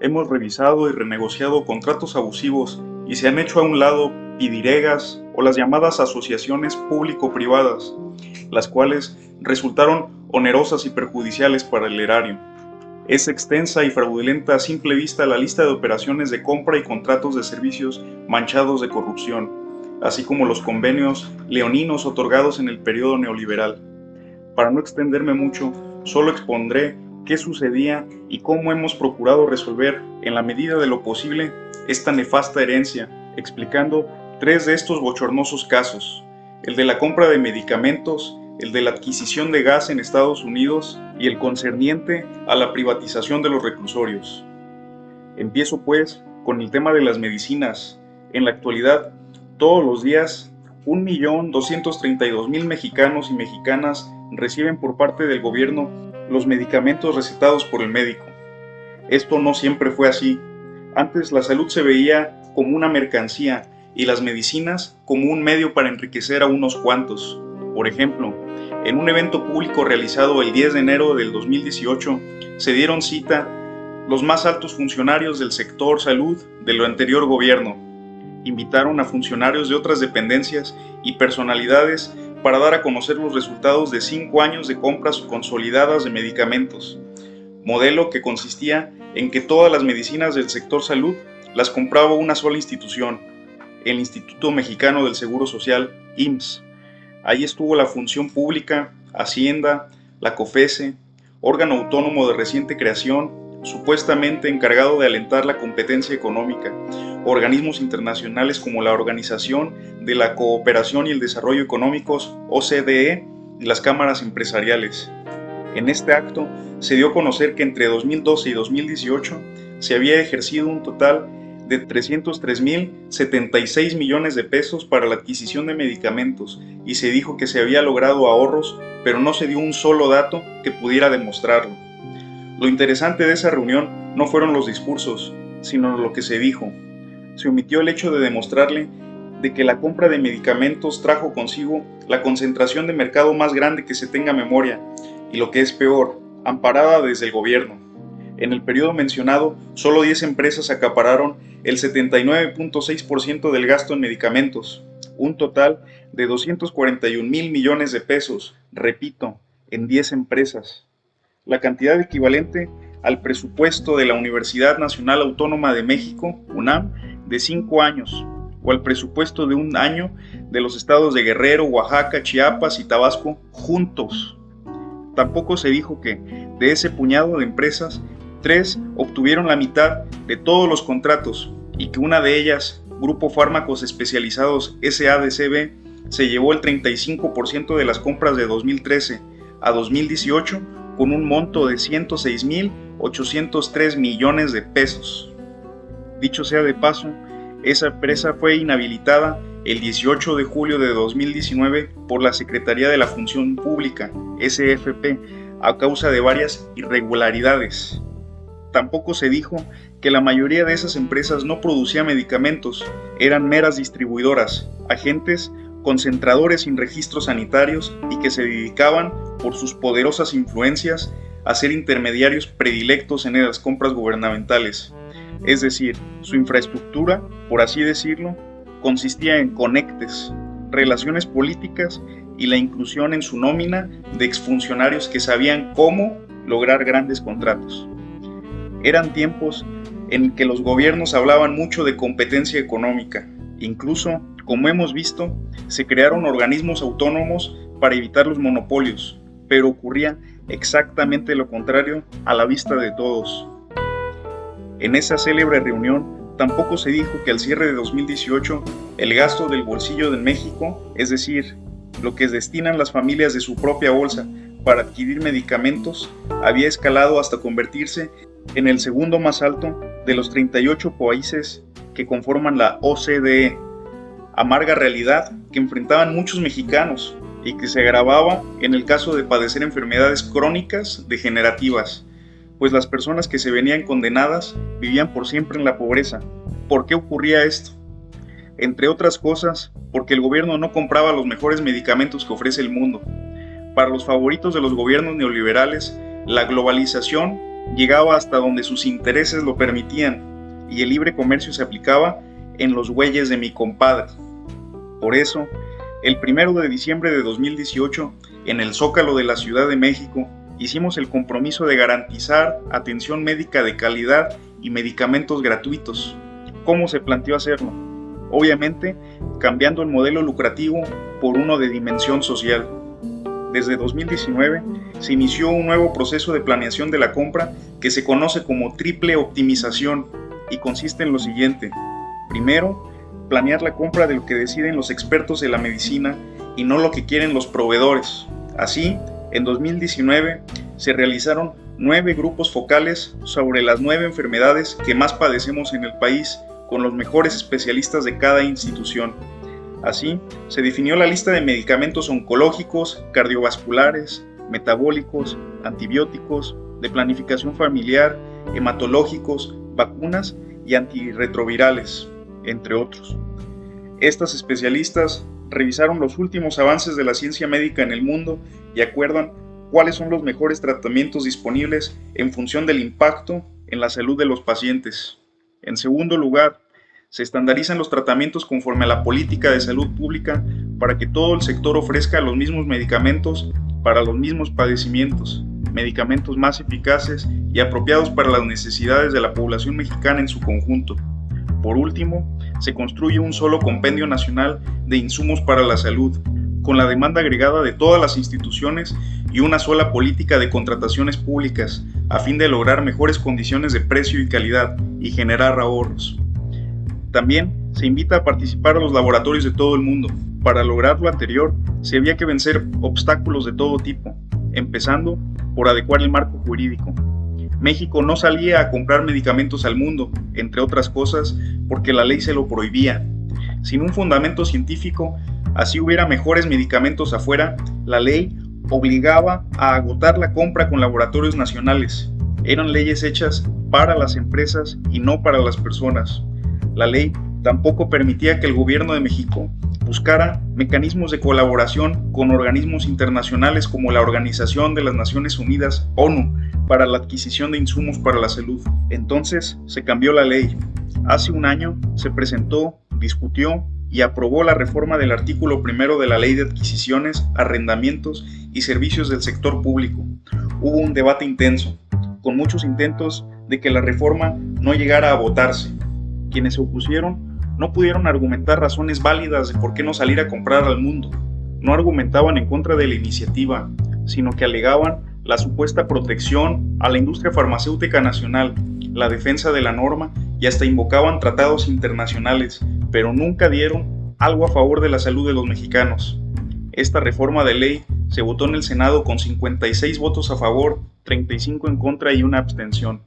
Hemos revisado y renegociado contratos abusivos y se han hecho a un lado pidiregas o las llamadas asociaciones público-privadas, las cuales resultaron onerosas y perjudiciales para el erario. Es extensa y fraudulenta a simple vista la lista de operaciones de compra y contratos de servicios manchados de corrupción, así como los convenios leoninos otorgados en el periodo neoliberal. Para no extenderme mucho, solo expondré qué sucedía y cómo hemos procurado resolver, en la medida de lo posible, esta nefasta herencia, explicando tres de estos bochornosos casos: el de la compra de medicamentos, el de la adquisición de gas en Estados Unidos y el concerniente a la privatización de los reclusorios. Empiezo pues con el tema de las medicinas. En la actualidad, todos los días, 1.232.000 mexicanos y mexicanas reciben por parte del gobierno los medicamentos recetados por el médico. Esto no siempre fue así. Antes la salud se veía como una mercancía y las medicinas como un medio para enriquecer a unos cuantos. Por ejemplo, en un evento público realizado el 10 de enero del 2018, se dieron cita los más altos funcionarios del sector salud del anterior gobierno. Invitaron a funcionarios de otras dependencias y personalidades para dar a conocer los resultados de 5 años de compras consolidadas de medicamentos, modelo que consistía en que todas las medicinas del sector salud las compraba una sola institución, el Instituto Mexicano del Seguro Social, IMSS. Ahí estuvo la Función Pública, Hacienda, la COFESE, órgano autónomo de reciente creación, supuestamente encargado de alentar la competencia económica, organismos internacionales como la Organización de la Cooperación y el Desarrollo Económicos, OCDE, y las cámaras empresariales. En este acto se dio a conocer que entre 2012 y 2018 se había ejercido un total de 303.076 millones de pesos para la adquisición de medicamentos y se dijo que se había logrado ahorros, pero no se dio un solo dato que pudiera demostrarlo. Lo interesante de esa reunión no fueron los discursos, sino lo que se dijo. Se omitió el hecho de demostrarle de que la compra de medicamentos trajo consigo la concentración de mercado más grande que se tenga memoria, y lo que es peor, amparada desde el gobierno. En el periodo mencionado, solo 10 empresas acapararon el 79.6% del gasto en medicamentos, un total de 241.000 millones de pesos, repito, en 10 empresas. La cantidad equivalente al presupuesto de la Universidad Nacional Autónoma de México, UNAM, de 5 años, o al presupuesto de un año de los estados de Guerrero, Oaxaca, Chiapas y Tabasco juntos. Tampoco se dijo que, de ese puñado de empresas, 3 obtuvieron la mitad de todos los contratos y que una de ellas, Grupo Fármacos Especializados SADCB, se llevó el 35% de las compras de 2013 a 2018 con un monto de 106.803 millones de pesos. Dicho sea de paso, esa empresa fue inhabilitada el 18 de julio de 2019 por la Secretaría de la Función Pública, SFP, a causa de varias irregularidades. Tampoco se dijo que la mayoría de esas empresas no producía medicamentos, eran meras distribuidoras, agentes concentradores sin registros sanitarios y que se dedicaban, por sus poderosas influencias, a ser intermediarios predilectos en las compras gubernamentales. Es decir, su infraestructura, por así decirlo, consistía en conectes, relaciones políticas y la inclusión en su nómina de exfuncionarios que sabían cómo lograr grandes contratos. Eran tiempos en que los gobiernos hablaban mucho de competencia económica. Incluso, como hemos visto, se crearon organismos autónomos para evitar los monopolios, pero ocurría exactamente lo contrario a la vista de todos. En esa célebre reunión, tampoco se dijo que al cierre de 2018, el gasto del bolsillo de México, es decir, lo que destinan las familias de su propia bolsa para adquirir medicamentos, había escalado hasta convertirse en el segundo más alto de los 38 países que conforman la OCDE, amarga realidad que enfrentaban muchos mexicanos y que se agravaba en el caso de padecer enfermedades crónicas degenerativas, pues las personas que se venían condenadas vivían por siempre en la pobreza. ¿Por qué ocurría esto? Entre otras cosas, porque el gobierno no compraba los mejores medicamentos que ofrece el mundo. Para los favoritos de los gobiernos neoliberales, la globalización llegaba hasta donde sus intereses lo permitían y el libre comercio se aplicaba en los bueyes de mi compadre. Por eso, el 1 de diciembre de 2018, en el Zócalo de la Ciudad de México, hicimos el compromiso de garantizar atención médica de calidad y medicamentos gratuitos. ¿Cómo se planteó hacerlo? Obviamente, cambiando el modelo lucrativo por uno de dimensión social. Desde 2019 se inició un nuevo proceso de planeación de la compra que se conoce como triple optimización y consiste en lo siguiente. Primero, planear la compra de lo que deciden los expertos de la medicina y no lo que quieren los proveedores. Así, en 2019 se realizaron 9 grupos focales sobre las 9 enfermedades que más padecemos en el país, con los mejores especialistas de cada institución. Así, se definió la lista de medicamentos oncológicos, cardiovasculares, metabólicos, antibióticos, de planificación familiar, hematológicos, vacunas y antirretrovirales, entre otros. Estas especialistas revisaron los últimos avances de la ciencia médica en el mundo y acuerdan cuáles son los mejores tratamientos disponibles en función del impacto en la salud de los pacientes. En segundo lugar, se estandarizan los tratamientos conforme a la política de salud pública para que todo el sector ofrezca los mismos medicamentos para los mismos padecimientos, medicamentos más eficaces y apropiados para las necesidades de la población mexicana en su conjunto. Por último, se construye un solo compendio nacional de insumos para la salud, con la demanda agregada de todas las instituciones y una sola política de contrataciones públicas, a fin de lograr mejores condiciones de precio y calidad y generar ahorros. También se invita a participar a los laboratorios de todo el mundo. Para lograr lo anterior, se había que vencer obstáculos de todo tipo, empezando por adecuar el marco jurídico. México no salía a comprar medicamentos al mundo, entre otras cosas, porque la ley se lo prohibía. Sin un fundamento científico, así hubiera mejores medicamentos afuera, la ley obligaba a agotar la compra con laboratorios nacionales. Eran leyes hechas para las empresas y no para las personas. La ley tampoco permitía que el gobierno de México buscara mecanismos de colaboración con organismos internacionales como la Organización de las Naciones Unidas, ONU, para la adquisición de insumos para la salud. Entonces se cambió la ley. Hace un año se presentó, discutió y aprobó la reforma del artículo 1 de la Ley de Adquisiciones, Arrendamientos y Servicios del Sector Público. Hubo un debate intenso, con muchos intentos de que la reforma no llegara a votarse. Quienes se opusieron no pudieron argumentar razones válidas de por qué no salir a comprar al mundo. No argumentaban en contra de la iniciativa, sino que alegaban la supuesta protección a la industria farmacéutica nacional, la defensa de la norma y hasta invocaban tratados internacionales, pero nunca dieron algo a favor de la salud de los mexicanos. Esta reforma de ley se votó en el Senado con 56 votos a favor, 35 en contra y una abstención.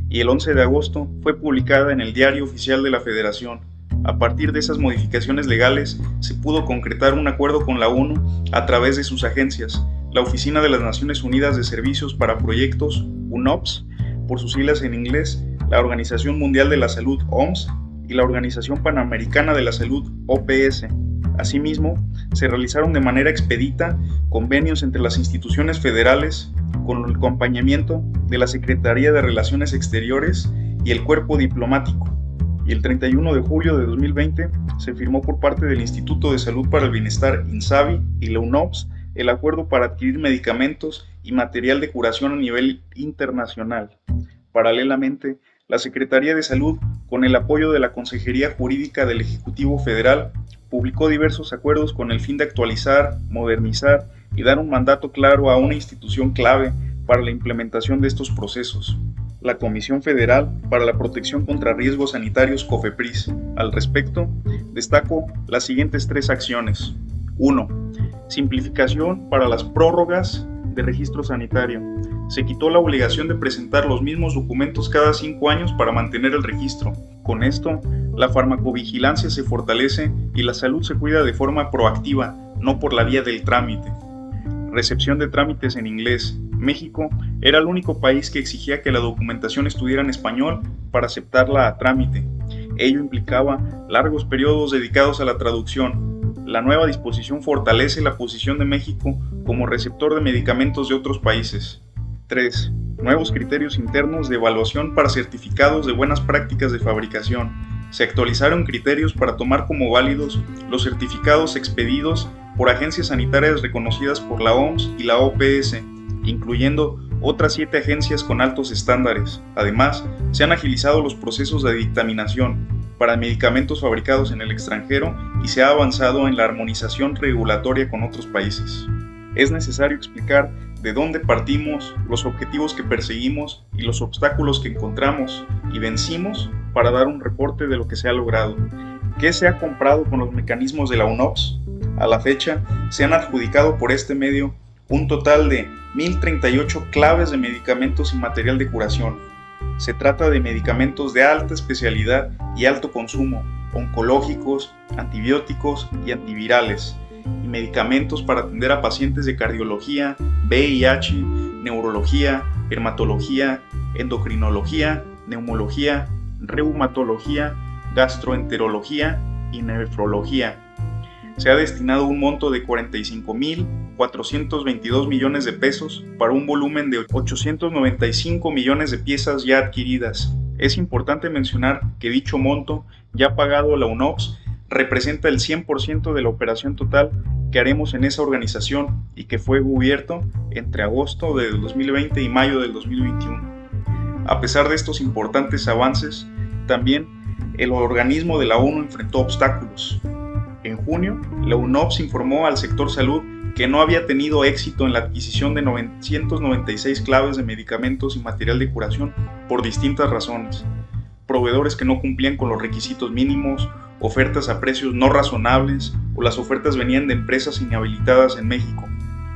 Y el 11 de agosto fue publicada en el Diario Oficial de la Federación. A partir de esas modificaciones legales, se pudo concretar un acuerdo con la ONU a través de sus agencias, la Oficina de las Naciones Unidas de Servicios para Proyectos, UNOPS, por sus siglas en inglés, la Organización Mundial de la Salud, OMS, y la Organización Panamericana de la Salud, OPS. Asimismo, se realizaron de manera expedita convenios entre las instituciones federales con el acompañamiento de la Secretaría de Relaciones Exteriores y el Cuerpo Diplomático. Y el 31 de julio de 2020 se firmó por parte del Instituto de Salud para el Bienestar, INSABI, y la UNOPS el acuerdo para adquirir medicamentos y material de curación a nivel internacional. Paralelamente, la Secretaría de Salud, con el apoyo de la Consejería Jurídica del Ejecutivo Federal, publicó diversos acuerdos con el fin de actualizar, modernizar y dar un mandato claro a una institución clave para la implementación de estos procesos, la Comisión Federal para la Protección contra Riesgos Sanitarios, COFEPRIS. Al respecto, destaco las siguientes 3 acciones. 1. Simplificación para las prórrogas de registro sanitario. Se quitó la obligación de presentar los mismos documentos cada 5 años para mantener el registro. Con esto, la farmacovigilancia se fortalece y la salud se cuida de forma proactiva, no por la vía del trámite. Recepción de trámites en inglés. México era el único país que exigía que la documentación estuviera en español para aceptarla a trámite. Ello implicaba largos periodos dedicados a la traducción. La nueva disposición fortalece la posición de México como receptor de medicamentos de otros países. 3. nuevos criterios internos de evaluación para certificados de buenas prácticas de fabricación. Se actualizaron criterios para tomar como válidos los certificados expedidos por agencias sanitarias reconocidas por la OMS y la OPS, incluyendo otras 7 agencias con altos estándares. Además, se han agilizado los procesos de dictaminación para medicamentos fabricados en el extranjero y se ha avanzado en la armonización regulatoria con otros países. Es necesario explicar de dónde partimos, los objetivos que perseguimos y los obstáculos que encontramos y vencimos para dar un reporte de lo que se ha logrado. ¿Qué se ha comprado con los mecanismos de la UNOPS? A la fecha, se han adjudicado por este medio un total de 1.038 claves de medicamentos y material de curación. Se trata de medicamentos de alta especialidad y alto consumo, oncológicos, antibióticos y antivirales, y medicamentos para atender a pacientes de cardiología, VIH, neurología, dermatología, endocrinología, neumología, reumatología, gastroenterología y nefrología. Se ha destinado un monto de 45.422 millones de pesos para un volumen de 895 millones de piezas ya adquiridas. Es importante mencionar que dicho monto, ya pagado a la UNOPS, representa el 100% de la operación total que haremos en esa organización y que fue cubierto entre agosto de 2020 y mayo del 2021. A pesar de estos importantes avances, también el organismo de la ONU enfrentó obstáculos. En junio, la UNOPS informó al sector salud que no había tenido éxito en la adquisición de 996 claves de medicamentos y material de curación por distintas razones. Proveedores que no cumplían con los requisitos mínimos, ofertas a precios no razonables o las ofertas venían de empresas inhabilitadas en México.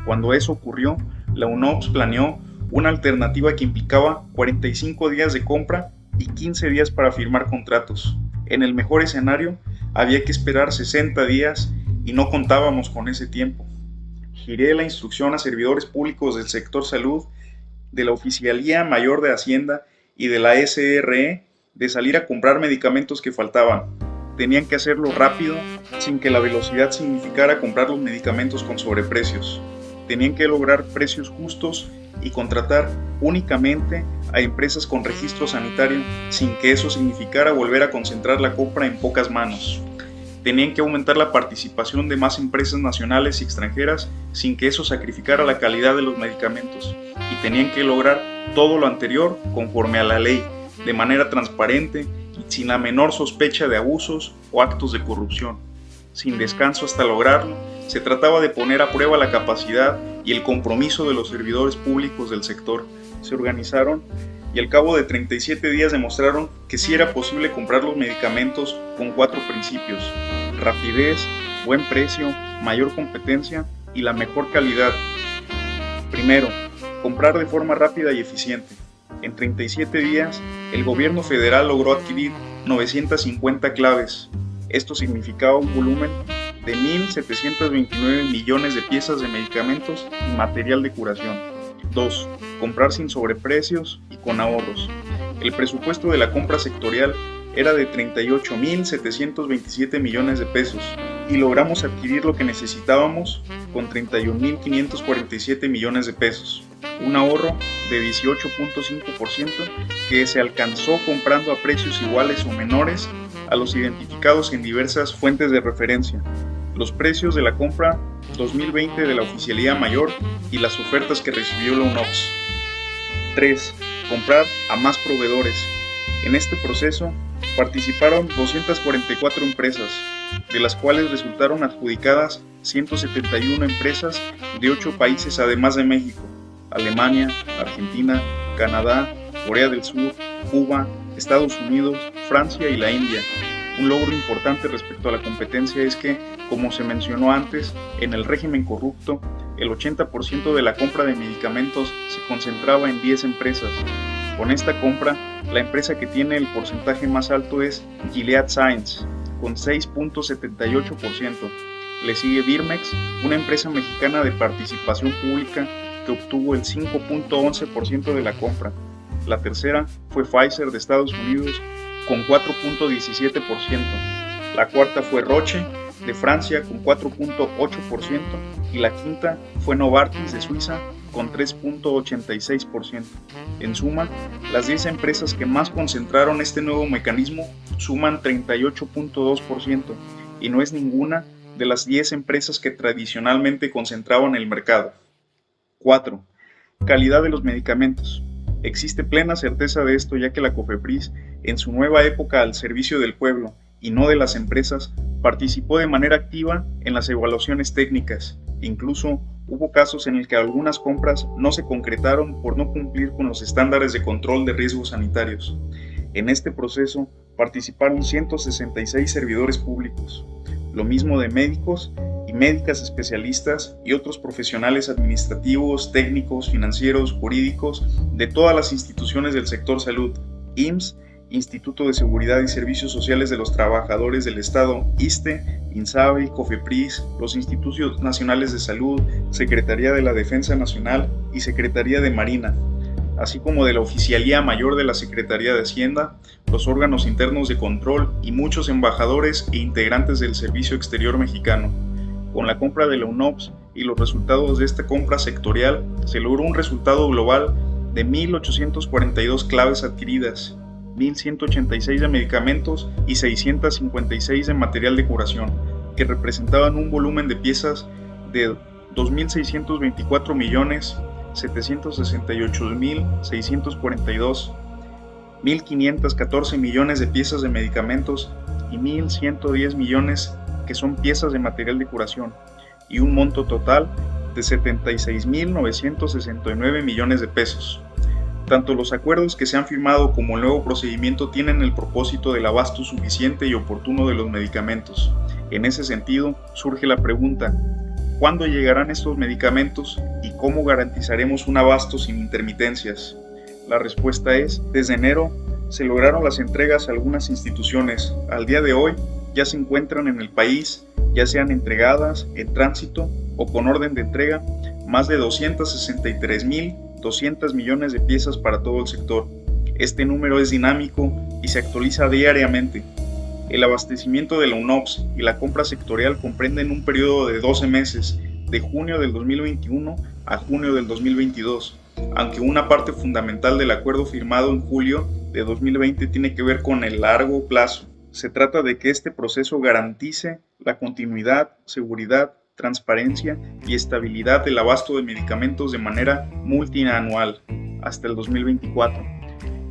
Cuando eso ocurrió, la UNOPS planeó una alternativa que implicaba 45 días de compra y 15 días para firmar contratos. En el mejor escenario, había que esperar 60 días y no contábamos con ese tiempo. Giré la instrucción a servidores públicos del sector salud, de la Oficialía Mayor de Hacienda y de la SRE de salir a comprar medicamentos que faltaban. Tenían que hacerlo rápido, sin que la velocidad significara comprar los medicamentos con sobreprecios. Tenían que lograr precios justos y contratar únicamente a empresas con registro sanitario, sin que eso significara volver a concentrar la compra en pocas manos. Tenían que aumentar la participación de más empresas nacionales y extranjeras, sin que eso sacrificara la calidad de los medicamentos. Y tenían que lograr todo lo anterior conforme a la ley, de manera transparente y sin la menor sospecha de abusos o actos de corrupción. Sin descanso hasta lograrlo, se trataba de poner a prueba la capacidad y el compromiso de los servidores públicos del sector. Se organizaron y al cabo de 37 días demostraron que sí era posible comprar los medicamentos con 4 principios: rapidez, buen precio, mayor competencia y la mejor calidad. Primero, comprar de forma rápida y eficiente. En 37 días, el gobierno federal logró adquirir 950 claves. Esto significaba un volumen de 1.729 millones de piezas de medicamentos y material de curación. 2. Comprar sin sobreprecios y con ahorros. El presupuesto de la compra sectorial era de 38.727 millones de pesos y logramos adquirir lo que necesitábamos con 31.547 millones de pesos, un ahorro de 18.5% que se alcanzó comprando a precios iguales o menores a los identificados en diversas fuentes de referencia. Los precios de la compra 2020 de la Oficialía Mayor y las ofertas que recibió la UNOPS. 3. Comprar a más proveedores. En este proceso participaron 244 empresas, de las cuales resultaron adjudicadas 171 empresas de 8 países además de México: Alemania, Argentina, Canadá, Corea del Sur, Cuba, Estados Unidos, Francia y la India. Un logro importante respecto a la competencia es que, como se mencionó antes, en el régimen corrupto, el 80% de la compra de medicamentos se concentraba en 10 empresas. Con esta compra, la empresa que tiene el porcentaje más alto es Gilead Sciences, con 6.78%. Le sigue Birmex, una empresa mexicana de participación pública que obtuvo el 5.11% de la compra. La tercera fue Pfizer de Estados Unidos, con 4.17%. La cuarta fue Roche de Francia con 4.8% y la quinta fue Novartis de Suiza con 3.86%. En suma, las 10 empresas que más concentraron este nuevo mecanismo suman 38.2% y no es ninguna de las 10 empresas que tradicionalmente concentraban el mercado. 4. Calidad de los medicamentos. Existe plena certeza de esto, ya que la COFEPRIS, en su nueva época al servicio del pueblo y no de las empresas, participó de manera activa en las evaluaciones técnicas. Incluso hubo casos en el que algunas compras no se concretaron por no cumplir con los estándares de control de riesgos sanitarios. En este proceso participaron 166 servidores públicos, lo mismo de médicos y médicas especialistas y otros profesionales administrativos, técnicos, financieros, jurídicos de todas las instituciones del sector salud: IMSS, Instituto de Seguridad y Servicios Sociales de los Trabajadores del Estado, ISSSTE, INSABI, COFEPRIS, los Institutos Nacionales de Salud, Secretaría de la Defensa Nacional y Secretaría de Marina, así como de la Oficialía Mayor de la Secretaría de Hacienda, los órganos internos de control y muchos embajadores e integrantes del Servicio Exterior Mexicano. Con la compra de la UNOPS y los resultados de esta compra sectorial, se logró un resultado global de 1.842 claves adquiridas, 1.186 de medicamentos y 656 de material de curación, que representaban un volumen de piezas de 2.624.768.642, 1.514 millones de piezas de medicamentos y 1.110 millones que son piezas de material de curación, y un monto total de 76.969 millones de pesos. Tanto los acuerdos que se han firmado como el nuevo procedimiento tienen el propósito del abasto suficiente y oportuno de los medicamentos. En ese sentido, surge la pregunta: ¿cuándo llegarán estos medicamentos y cómo garantizaremos un abasto sin intermitencias? La respuesta es: desde enero se lograron las entregas a algunas instituciones. Al día de hoy ya se encuentran en el país, ya sean entregadas, en tránsito o con orden de entrega, más de 263.200 millones de piezas para todo el sector. Este número es dinámico y se actualiza diariamente. El abastecimiento de la UNOPS y la compra sectorial comprenden un periodo de 12 meses, de junio del 2021 a junio del 2022, aunque una parte fundamental del acuerdo firmado en julio de 2020 tiene que ver con el largo plazo. Se trata de que este proceso garantice la continuidad, seguridad, transparencia y estabilidad del abasto de medicamentos de manera multianual hasta el 2024.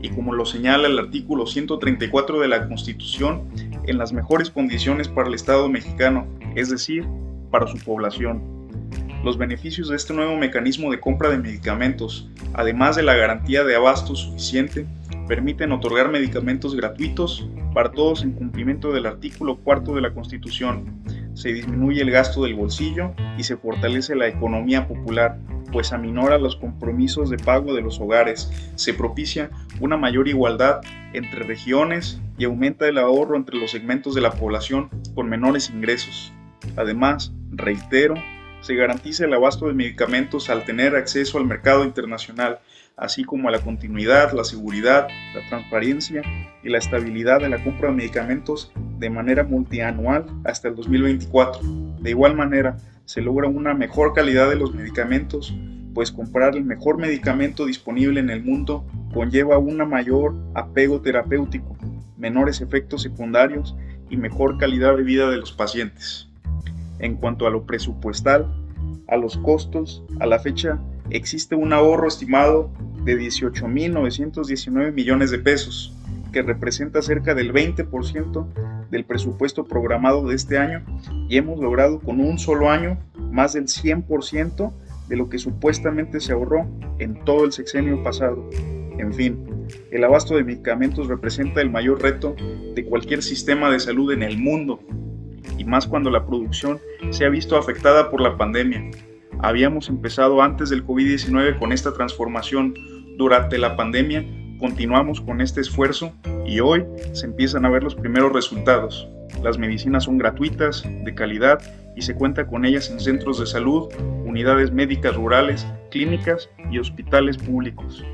Y como lo señala el artículo 134 de la Constitución, en las mejores condiciones para el Estado mexicano, es decir, para su población. Los beneficios de este nuevo mecanismo de compra de medicamentos, además de la garantía de abasto suficiente, permiten otorgar medicamentos gratuitos para todos en cumplimiento del artículo 4 de la Constitución. Se disminuye el gasto del bolsillo y se fortalece la economía popular, pues aminora los compromisos de pago de los hogares, se propicia una mayor igualdad entre regiones y aumenta el ahorro entre los segmentos de la población con menores ingresos. Además, reitero, se garantiza el abasto de medicamentos al tener acceso al mercado internacional, así como a la continuidad, la seguridad, la transparencia y la estabilidad de la compra de medicamentos de manera multianual hasta el 2024. De igual manera, se logra una mejor calidad de los medicamentos, pues comprar el mejor medicamento disponible en el mundo conlleva un mayor apego terapéutico, menores efectos secundarios y mejor calidad de vida de los pacientes. En cuanto a lo presupuestal, a los costos, a la fecha existe un ahorro estimado de 18.919 millones de pesos, que representa cerca del 20% del presupuesto programado de este año, y hemos logrado con un solo año más del 100% de lo que supuestamente se ahorró en todo el sexenio pasado. En fin, el abasto de medicamentos representa el mayor reto de cualquier sistema de salud en el mundo, y más cuando la producción se ha visto afectada por la pandemia. Habíamos empezado antes del COVID-19 con esta transformación. Durante la pandemia continuamos con este esfuerzo y hoy se empiezan a ver los primeros resultados. Las medicinas son gratuitas, de calidad, y se cuenta con ellas en centros de salud, unidades médicas rurales, clínicas y hospitales públicos.